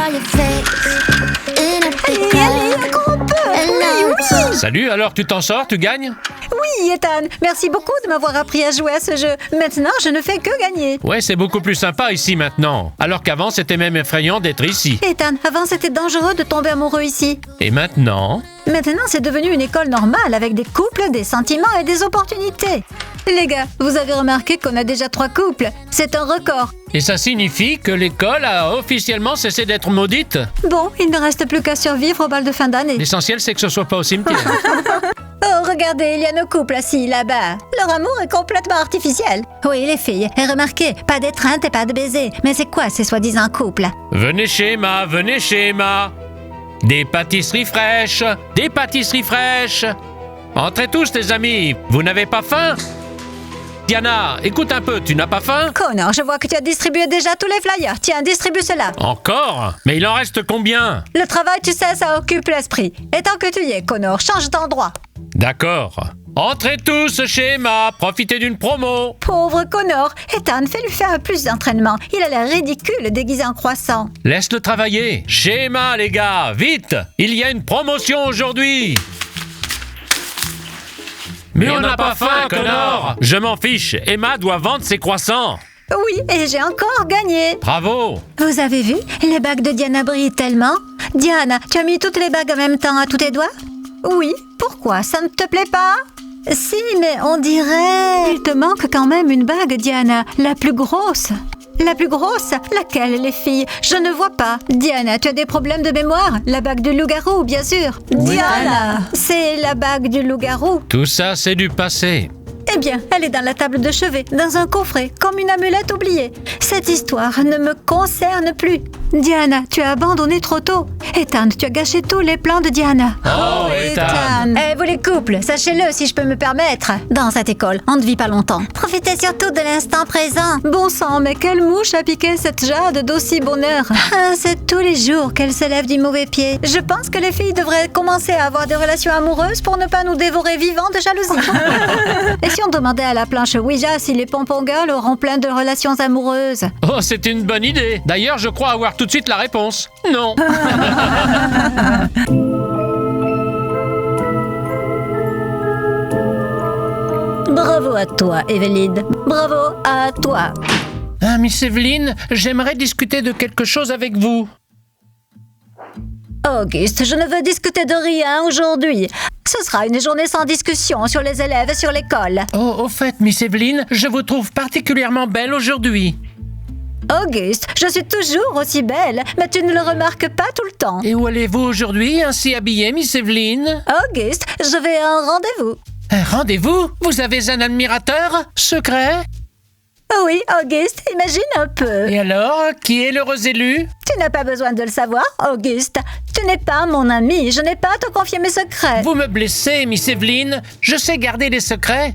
Allez, encore un peu. Oui. Salut, alors tu t'en sors, tu gagnes? Oui, Ethan, merci beaucoup de m'avoir appris à jouer à ce jeu. Maintenant, je ne fais que gagner. Ouais, c'est beaucoup plus sympa ici maintenant. Alors qu'avant, c'était même effrayant d'être ici. Ethan, avant, c'était dangereux de tomber amoureux ici. Et maintenant? Maintenant, c'est devenu une école normale avec des couples, des sentiments et des opportunités. Les gars, vous avez remarqué qu'on a déjà 3 couples. C'est un record. Et ça signifie que l'école a officiellement cessé d'être maudite? Bon, il ne reste plus qu'à survivre au bal de fin d'année. L'essentiel, c'est que ce soit pas au cimetière. Oh, regardez, il y a nos couples assis là-bas. Leur amour est complètement artificiel. Oui, les filles, et remarquez, pas d'étreinte et pas de baiser. Mais c'est quoi ces soi-disant couples? Venez chez Emma, venez chez Emma. Des pâtisseries fraîches, des pâtisseries fraîches. Entrez tous, les amis. Vous n'avez pas faim? Diana, écoute un peu, tu n'as pas faim? Connor, je vois que tu as distribué déjà tous les flyers. Tiens, distribue cela. Encore? Mais il en reste combien? Le travail, tu sais, ça occupe l'esprit. Et tant que tu y es, Connor, change d'endroit. D'accord. Entrez tous chez Emma, profitez d'une promo. Pauvre Connor, Ethan, fais-lui faire plus d'entraînement. Il a l'air ridicule déguisé en croissant. Laisse-le travailler. Chez Emma, les gars, vite! Il y a une promotion aujourd'hui. Mais on n'a pas faim, Connor! Je m'en fiche, Emma doit vendre ses croissants. Oui, et j'ai encore gagné. Bravo! Vous avez vu? Les bagues de Diana brillent tellement. Diana, tu as mis toutes les bagues en même temps à tous tes doigts? Oui, pourquoi? Ça ne te plaît pas? Si, mais on dirait... Il te manque quand même une bague, Diana, la plus grosse. La plus grosse? Laquelle, les filles? Je ne vois pas. Diana, tu as des problèmes de mémoire? La bague du loup-garou, bien sûr. Oui, Diana, c'est la bague du loup-garou. Tout ça, c'est du passé. Eh bien, elle est dans la table de chevet, dans un coffret, comme une amulette oubliée. Cette histoire ne me concerne plus. Diana, tu as abandonné trop tôt. Ethan, tu as gâché tous les plans de Diana. Oh, Ethan. Eh, vous les couples, sachez-le si je peux me permettre. Dans cette école, on ne vit pas longtemps. Profitez surtout de l'instant présent. Bon sang, mais quelle mouche a piqué cette Jade d'aussi bonheur. Ah, c'est tous les jours qu'elle se lève du mauvais pied. Je pense que les filles devraient commencer à avoir des relations amoureuses pour ne pas nous dévorer vivants de jalousie. Et si on demandait à la planche Ouija si les pompon girls auront plein de relations amoureuses? Oh, c'est une bonne idée. D'ailleurs, je crois avoir tout de suite la réponse. Non. Bravo à toi, Evelyne. Bravo à toi. Ah, Miss Evelyne, j'aimerais discuter de quelque chose avec vous. Auguste, je ne veux discuter de rien aujourd'hui. Ce sera une journée sans discussion sur les élèves et sur l'école. Oh, au fait, Miss Evelyne, je vous trouve particulièrement belle aujourd'hui. Auguste, je suis toujours aussi belle, mais tu ne le remarques pas tout le temps. Et où allez-vous aujourd'hui, ainsi habillée, Miss Evelyne? Auguste, je vais à un rendez-vous. Un rendez-vous? Vous avez un admirateur secret? Oui, Auguste, imagine un peu. Et alors, qui est l'heureux élu? Tu n'as pas besoin de le savoir, Auguste. Tu n'es pas mon ami, je n'ai pas à te confier mes secrets. Vous me blessez, Miss Evelyne. Je sais garder les secrets.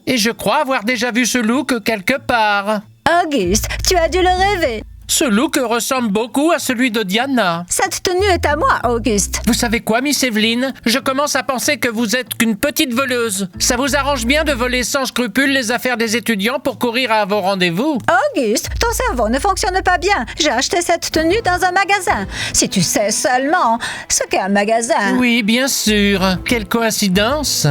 Et je crois avoir déjà vu ce look quelque part. Auguste, tu as dû le rêver. Ce look ressemble beaucoup à celui de Diana. Cette tenue est à moi, Auguste. Vous savez quoi, Miss Evelyne? Je commence à penser que vous êtes qu'une petite voleuse. Ça vous arrange bien de voler sans scrupule les affaires des étudiants pour courir à vos rendez-vous? Auguste, ton cerveau ne fonctionne pas bien. J'ai acheté cette tenue dans un magasin. Si tu sais seulement ce qu'est un magasin. Oui, bien sûr. Quelle coïncidence.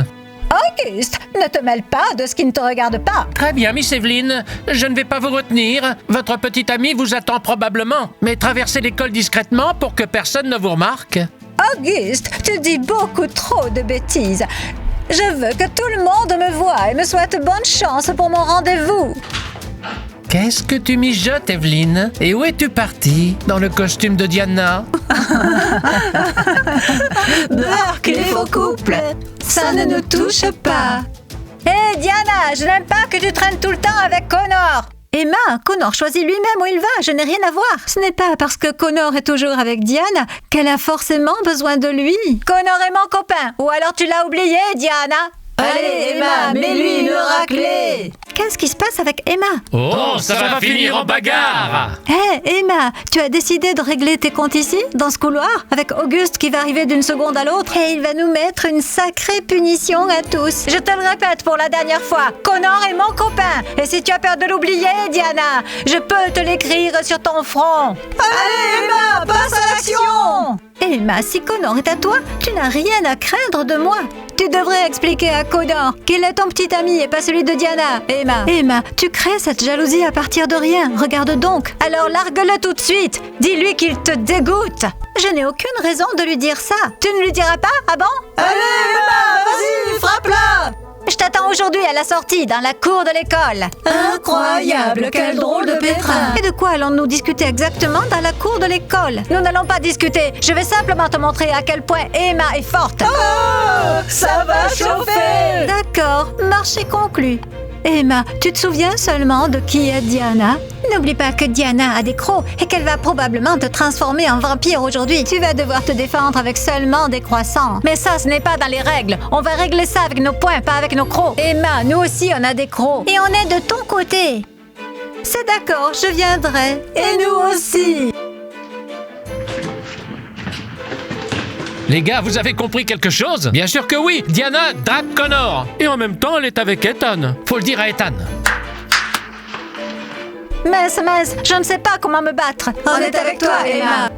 Auguste, ne te mêle pas de ce qui ne te regarde pas. Très bien, Miss Evelyne. Je ne vais pas vous retenir. Votre petite amie vous attend probablement. Mais traversez l'école discrètement pour que personne ne vous remarque. Auguste, tu dis beaucoup trop de bêtises. Je veux que tout le monde me voie et me souhaite bonne chance pour mon rendez-vous. Qu'est-ce que tu mijotes, Evelyne? Et où es-tu partie? Dans le costume de Diana? Barque les faux couples, ça ne nous touche pas. Hé Diana, je n'aime pas que tu traînes tout le temps avec Connor. Emma, Connor choisit lui-même où il va, je n'ai rien à voir. Ce n'est pas parce que Connor est toujours avec Diana qu'elle a forcément besoin de lui. Connor est mon copain, ou alors tu l'as oublié, Diana. Allez, Emma, mets-lui une raclée. Qu'est-ce qui se passe avec Emma? Oh, ça va finir en bagarre! Hé, Emma, tu as décidé de régler tes comptes ici, dans ce couloir, avec Auguste qui va arriver d'une seconde à l'autre et il va nous mettre une sacrée punition à tous. Je te le répète pour la dernière fois, Connor est mon copain. Et si tu as peur de l'oublier, Diana, je peux te l'écrire sur ton front. Allez, Emma, Emma, si Connor est à toi, tu n'as rien à craindre de moi. Tu devrais expliquer à Connor qu'il est ton petit ami et pas celui de Diana, Emma. Emma, tu crées cette jalousie à partir de rien. Regarde donc. Alors largue-le tout de suite. Dis-lui qu'il te dégoûte. Je n'ai aucune raison de lui dire ça. Tu ne lui diras pas? Ah bon? Allez, Emma, vas-y, frappe-la! Je t'attends aujourd'hui à la sortie, dans la cour de l'école. Incroyable, quel drôle de pétrin! Et de quoi allons-nous discuter exactement dans la cour de l'école? Nous n'allons pas discuter. Je vais simplement te montrer à quel point Emma est forte. Oh, ça va chauffer! D'accord, marché conclu. Emma, tu te souviens seulement de qui est Diana? N'oublie pas que Diana a des crocs et qu'elle va probablement te transformer en vampire aujourd'hui. Tu vas devoir te défendre avec seulement des croissants. Mais ça, ce n'est pas dans les règles. On va régler ça avec nos poings, pas avec nos crocs. Emma, nous aussi, on a des crocs. Et on est de ton côté. C'est d'accord, je viendrai. Et nous aussi! Les gars, vous avez compris quelque chose? Bien sûr que oui. Diana drague Connor. Et en même temps, elle est avec Ethan. Faut le dire à Ethan. Mince, je ne sais pas comment me battre. On est avec toi, Emma.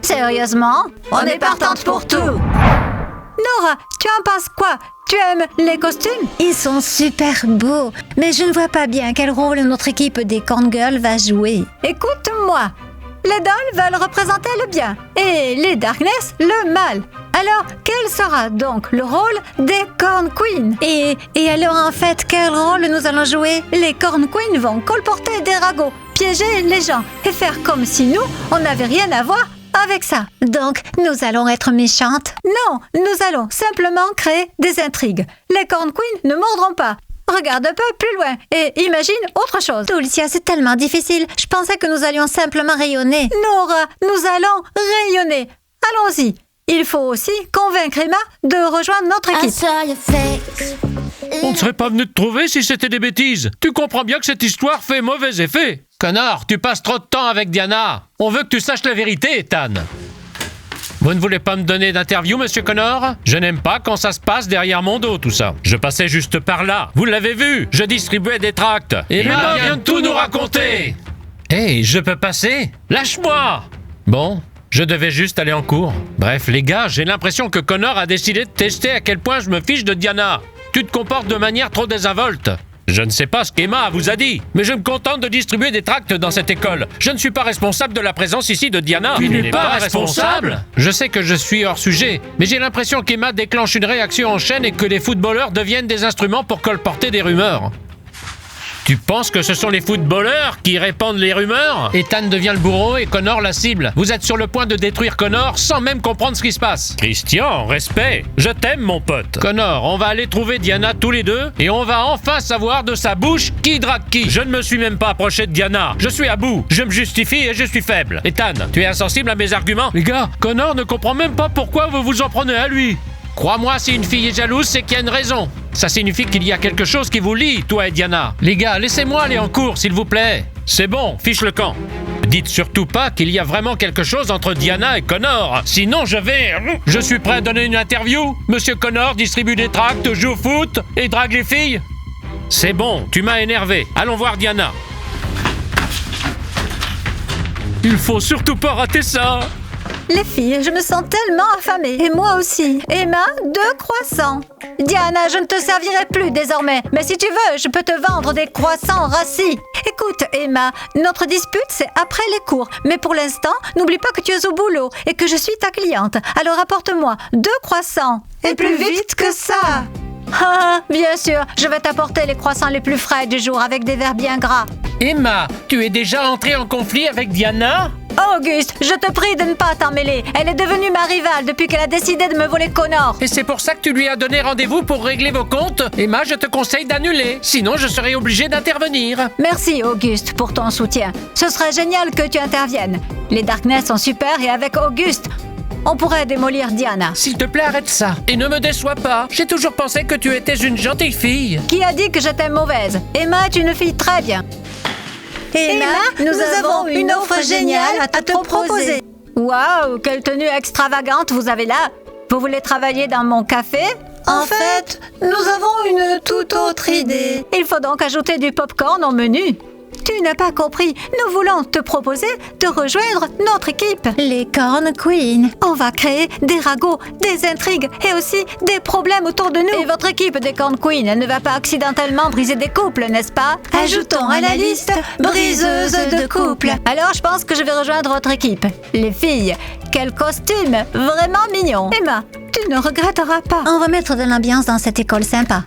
Sérieusement? On est partante pour tout. Nora, tu en penses quoi? Tu aimes les costumes? Ils sont super beaux, mais je ne vois pas bien quel rôle notre équipe des Corn Girls va jouer. Écoute-moi, les dolls veulent représenter le bien et les Darkness le mal. Alors, quel sera donc le rôle des Corn Queens? Et alors en fait, quel rôle nous allons jouer? Les Corn Queens vont colporter des ragots, piéger les gens et faire comme si nous, on n'avait rien à voir avec ça. Donc, nous allons être méchantes? Non, nous allons simplement créer des intrigues. Les Corn Queens ne mordront pas. Regarde un peu plus loin et imagine autre chose. Dulcia, c'est tellement difficile. Je pensais que nous allions simplement rayonner. Nora, nous allons rayonner. Allons-y. Il faut aussi convaincre Emma de rejoindre notre équipe. On ne serait pas venu te trouver si c'était des bêtises. Tu comprends bien que cette histoire fait mauvais effet. Connor, tu passes trop de temps avec Diana. On veut que tu saches la vérité, Ethan. Vous ne voulez pas me donner d'interview, monsieur Connor? Je n'aime pas quand ça se passe derrière mon dos, tout ça. Je passais juste par là. Vous l'avez vu, je distribuais des tracts. Et Emma vient de tout nous raconter. Hey, je peux passer? Lâche-moi! Bon, je devais juste aller en cours. Bref, les gars, j'ai l'impression que Connor a décidé de tester à quel point je me fiche de Diana. Tu te comportes de manière trop désinvolte. Je ne sais pas ce qu'Emma vous a dit, mais je me contente de distribuer des tracts dans cette école. Je ne suis pas responsable de la présence ici de Diana. Tu n'es pas responsable? Je sais que je suis hors sujet, mais j'ai l'impression qu'Emma déclenche une réaction en chaîne et que les footballeurs deviennent des instruments pour colporter des rumeurs. Tu penses que ce sont les footballeurs qui répandent les rumeurs? Ethan devient le bourreau et Connor la cible. Vous êtes sur le point de détruire Connor sans même comprendre ce qui se passe. Christian, respect. Je t'aime, mon pote. Connor, on va aller trouver Diana tous les deux et on va enfin savoir de sa bouche qui drague qui. Je ne me suis même pas approché de Diana. Je suis à bout. Je me justifie et je suis faible. Ethan, tu es insensible à mes arguments? Les gars, Connor ne comprend même pas pourquoi vous vous en prenez à lui. Crois-moi, si une fille est jalouse, c'est qu'il y a une raison. Ça signifie qu'il y a quelque chose qui vous lie, toi et Diana. Les gars, laissez-moi aller en cours, s'il vous plaît. C'est bon, fiche le camp. Dites surtout pas qu'il y a vraiment quelque chose entre Diana et Connor. Sinon, je suis prêt à donner une interview. Monsieur Connor distribue des tracts, joue au foot et drague les filles. C'est bon, tu m'as énervé. Allons voir Diana. Il faut surtout pas rater ça. Les filles, je me sens tellement affamée. Et moi aussi. Emma, 2 croissants. Diana, je ne te servirai plus désormais. Mais si tu veux, je peux te vendre des croissants rassis. Écoute, Emma, notre dispute, c'est après les cours. Mais pour l'instant, n'oublie pas que tu es au boulot et que je suis ta cliente. Alors apporte-moi 2 croissants. Et plus vite que ça. Ah, bien sûr, je vais t'apporter les croissants les plus frais du jour avec des verres bien gras. Emma, tu es déjà entrée en conflit avec Diana? Auguste, je te prie de ne pas t'en mêler. Elle est devenue ma rivale depuis qu'elle a décidé de me voler Connor. Et c'est pour ça que tu lui as donné rendez-vous pour régler vos comptes? Emma, je te conseille d'annuler. Sinon, je serai obligé d'intervenir. Merci, Auguste, pour ton soutien. Ce serait génial que tu interviennes. Les Darkness sont super et avec Auguste, on pourrait démolir Diana. S'il te plaît, arrête ça. Et ne me déçois pas. J'ai toujours pensé que tu étais une gentille fille. Qui a dit que j'étais mauvaise? Emma est une fille très bien. Emma, nous avons une offre géniale à te proposer. Waouh, quelle tenue extravagante vous avez là. Vous voulez travailler dans mon café? En fait, nous avons une toute autre idée. Il faut donc ajouter du popcorn au menu. Tu n'as pas compris. Nous voulons te proposer de rejoindre notre équipe. Les Corn Queen. On va créer des ragots, des intrigues et aussi des problèmes autour de nous. Et votre équipe des Corn Queen ne va pas accidentellement briser des couples, n'est-ce pas? Ajoutons à la liste briseuse de couple. Alors, je pense que je vais rejoindre votre équipe. Les filles, quel costume vraiment mignon. Emma, tu ne regretteras pas. On va mettre de l'ambiance dans cette école sympa.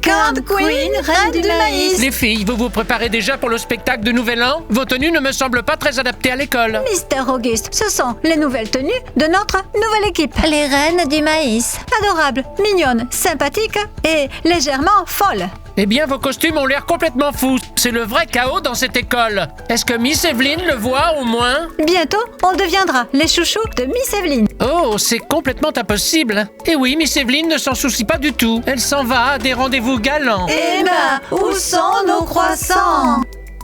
Corn Queen, reine du maïs. Les filles, vous vous préparez déjà pour le spectacle de Nouvel An? Vos tenues ne me semblent pas très adaptées à l'école. Mister Auguste, ce sont les nouvelles tenues de notre nouvelle équipe. Les reines du maïs. Adorables, mignonnes, sympathiques et légèrement folles. Eh bien, vos costumes ont l'air complètement fous. C'est le vrai chaos dans cette école. Est-ce que Miss Evelyn le voit au moins? Bientôt, on deviendra les chouchous de Miss Evelyn. Oh, c'est complètement impossible. Et oui, Miss Evelyn ne s'en soucie pas du tout. Elle s'en va à des rendez-vous galants. Emma, où sont nos croissants?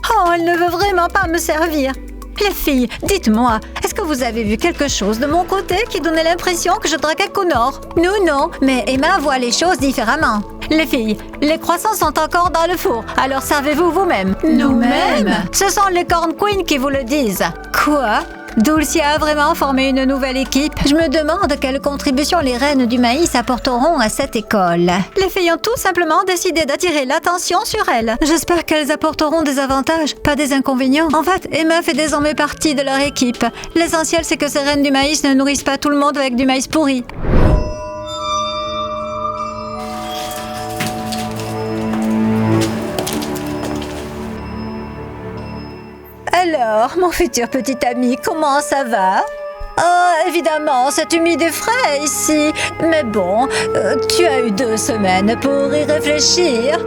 Oh, elle ne veut vraiment pas me servir. Les filles, dites-moi, est-ce que vous avez vu quelque chose de mon côté qui donnait l'impression que je draguais Connor? Nous, non, mais Emma voit les choses différemment. Les filles, les croissants sont encore dans le four, alors servez-vous vous-même. Nous-mêmes? Ce sont les Corn Queen qui vous le disent. Quoi? Dulcia a vraiment formé une nouvelle équipe. Je me demande quelle contribution les reines du maïs apporteront à cette école. Les filles ont tout simplement décidé d'attirer l'attention sur elles. J'espère qu'elles apporteront des avantages, pas des inconvénients. En fait, Emma fait désormais partie de leur équipe. L'essentiel, c'est que ces reines du maïs ne nourrissent pas tout le monde avec du maïs pourri. Alors, mon futur petit ami, comment ça va? Oh, évidemment, c'est humide et frais ici. Mais bon, tu as eu 2 semaines pour y réfléchir.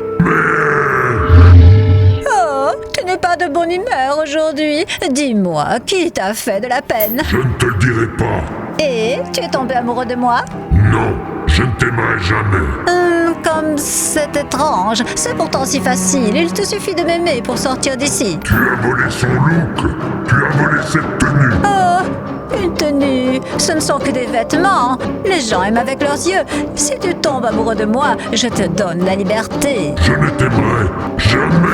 Oh, tu n'es pas de bonne humeur aujourd'hui. Dis-moi, qui t'a fait de la peine? Je ne te le dirai pas. Et tu es tombé amoureux de moi? Non, je ne t'aimerai jamais. Comme c'est étrange. C'est pourtant si facile. Il te suffit de m'aimer pour sortir d'ici. Tu as volé son look. Tu as volé cette tenue. Oh, une tenue. Ce ne sont que des vêtements. Les gens aiment avec leurs yeux. Si tu tombes amoureux de moi, je te donne la liberté. Je ne t'aimerai jamais.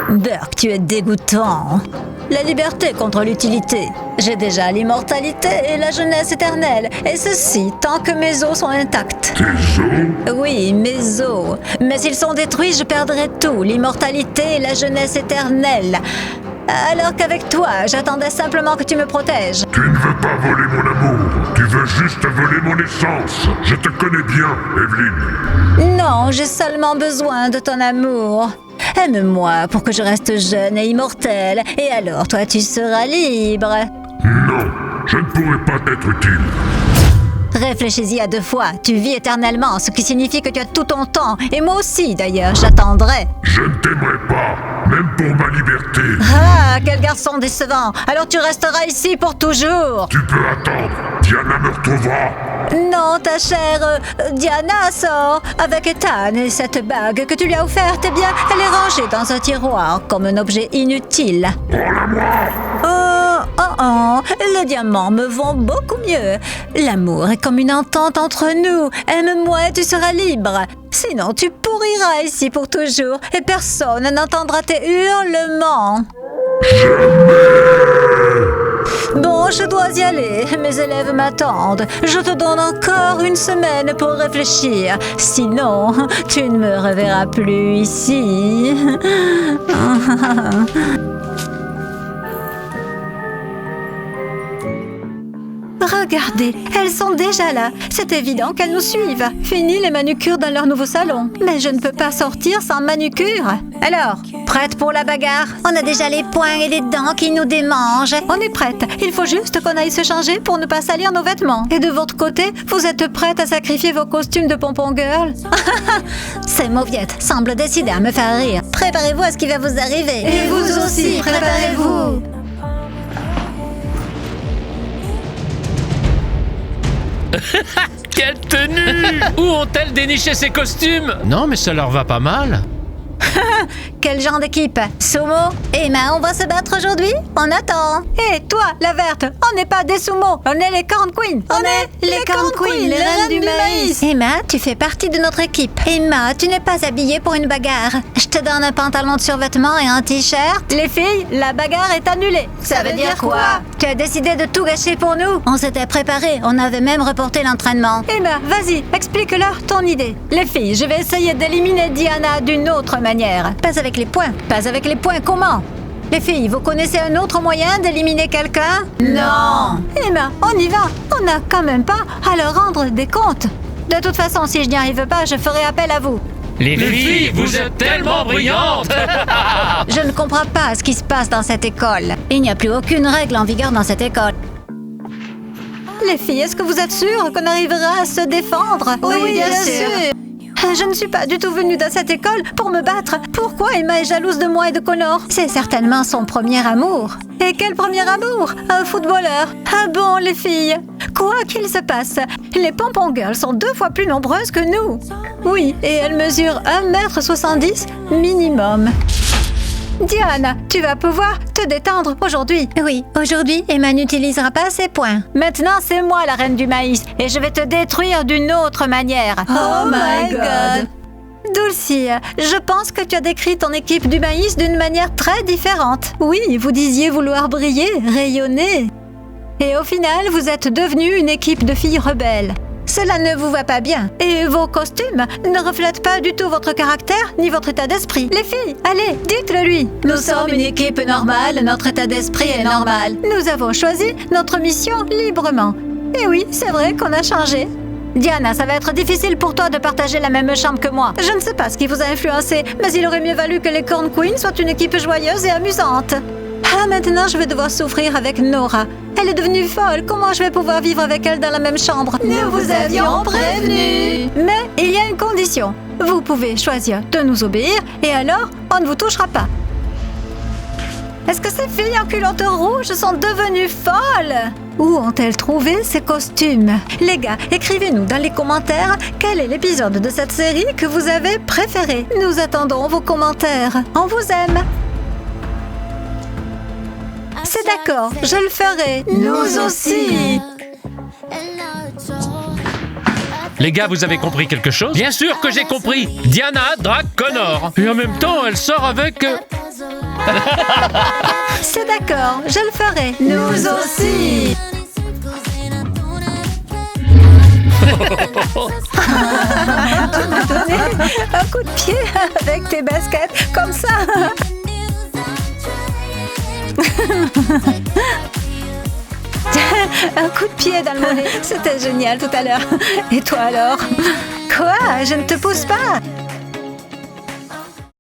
Burke, tu es dégoûtant. La liberté contre l'utilité. J'ai déjà l'immortalité et la jeunesse éternelle. Et ceci, tant que mes os sont intacts. Tes os? Oui, mes os. Mais s'ils sont détruits, je perdrai tout. L'immortalité et la jeunesse éternelle. Alors qu'avec toi, j'attendais simplement que tu me protèges. Tu ne veux pas voler mon amour. Tu veux juste voler mon essence. Je te connais bien, Evelyn. Non, j'ai seulement besoin de ton amour. Aime-moi pour que je reste jeune et immortelle. Et alors, toi, tu seras libre. Non, je ne pourrai pas t'être utile. Réfléchis-y à 2 fois. Tu vis éternellement, ce qui signifie que tu as tout ton temps. Et moi aussi, d'ailleurs, j'attendrai. Je ne t'aimerai pas, même pour ma liberté. Ah, quel garçon décevant. Alors tu resteras ici pour toujours. Tu peux attendre. Diana me retrouvera. Non, ta chère Diana sort avec Ethan et cette bague que tu lui as offerte, eh bien, elle est rangée dans un tiroir comme un objet inutile. Oh, les diamants me vont beaucoup mieux. L'amour est comme une entente entre nous. Aime-moi et tu seras libre. Sinon, tu pourriras ici pour toujours et personne n'entendra tes hurlements. Bon, je dois y aller. Mes élèves m'attendent. Je te donne encore 1 semaine pour réfléchir. Sinon, tu ne me reverras plus ici. Regardez, elles sont déjà là. C'est évident qu'elles nous suivent. Fini les manucures dans leur nouveau salon. Mais je ne peux pas sortir sans manucure. Alors, prête pour la bagarre? On a déjà les poings et les dents qui nous démangent. On est prête. Il faut juste qu'on aille se changer pour ne pas salir nos vêtements. Et de votre côté, vous êtes prête à sacrifier vos costumes de pompon girl? Ces mauviettes semblent décidées à me faire rire. Préparez-vous à ce qui va vous arriver. Et vous aussi, préparez-vous. Quelle tenue! Où ont-elles déniché ces costumes? Non, mais ça leur va pas mal. quel genre d'équipe? Sumo? Emma, on va se battre aujourd'hui? On attend. Et toi, la verte, on n'est pas des sumo, on est les Corn Queens. On est les Corn Queens, les reines du maïs. Emma, tu fais partie de notre équipe. Emma, tu n'es pas habillée pour une bagarre. Je te donne un pantalon de survêtement et un t-shirt. Les filles, la bagarre est annulée. Ça veut dire quoi? Tu as décidé de tout gâcher pour nous. On s'était préparé, on avait même reporté l'entraînement. Emma, vas-y, explique-leur ton idée. Les filles, je vais essayer d'éliminer Diana d'une autre manière. Pas avec les poings. Pas avec les poings, comment? Les filles, vous connaissez un autre moyen d'éliminer quelqu'un? Non. Emma, on y va. On n'a quand même pas à leur rendre des comptes. De toute façon, si je n'y arrive pas, je ferai appel à vous. Les filles, vous êtes tellement brillantes! Je ne comprends pas ce qui se passe dans cette école. Il n'y a plus aucune règle en vigueur dans cette école. Les filles, est-ce que vous êtes sûres qu'on arrivera à se défendre? Oui, bien sûr. Je ne suis pas du tout venue dans cette école pour me battre. Pourquoi Emma est jalouse de moi et de Connor? C'est certainement son premier amour. Et quel premier amour? Un footballeur. Ah bon, les filles? Quoi qu'il se passe, les Pompon Girls sont 2 fois plus nombreuses que nous. Oui, et elles mesurent 1,70 m minimum. Diana, tu vas pouvoir te détendre aujourd'hui. Oui, aujourd'hui, Emma n'utilisera pas ses poings. Maintenant, c'est moi la reine du maïs et je vais te détruire d'une autre manière. Oh my God. Dulcie, je pense que tu as décrit ton équipe du maïs d'une manière très différente. Oui, vous disiez vouloir briller, rayonner. Et au final, vous êtes devenue une équipe de filles rebelles. Cela ne vous va pas bien. Et vos costumes ne reflètent pas du tout votre caractère ni votre état d'esprit. Les filles, allez, dites-le lui. Nous sommes une équipe normale, notre état d'esprit est normal. Nous avons choisi notre mission librement. Et oui, c'est vrai qu'on a changé. Diana, ça va être difficile pour toi de partager la même chambre que moi. Je ne sais pas ce qui vous a influencé, mais il aurait mieux valu que les Corn Queens soient une équipe joyeuse et amusante. Ah, maintenant, je vais devoir souffrir avec Nora. Elle est devenue folle. Comment je vais pouvoir vivre avec elle dans la même chambre? Nous vous avions prévenu. Mais il y a une condition. Vous pouvez choisir de nous obéir et alors, on ne vous touchera pas. Est-ce que ces filles en culotte rouge sont devenues folles? Où ont-elles trouvé ces costumes? Les gars, écrivez-nous dans les commentaires quel est l'épisode de cette série que vous avez préféré. Nous attendons vos commentaires. On vous aime. C'est d'accord, je le ferai. Nous aussi. Les gars, vous avez compris quelque chose? Bien sûr que j'ai compris! Diana drague Connor. Et en même temps, elle sort avec... C'est d'accord, je le ferai. Nous aussi. Tu m'as donné un coup de pied avec tes baskets, comme ça. Un coup de pied dans le mollet. C'était génial tout à l'heure. Et toi alors? Quoi? Je ne te pousse pas.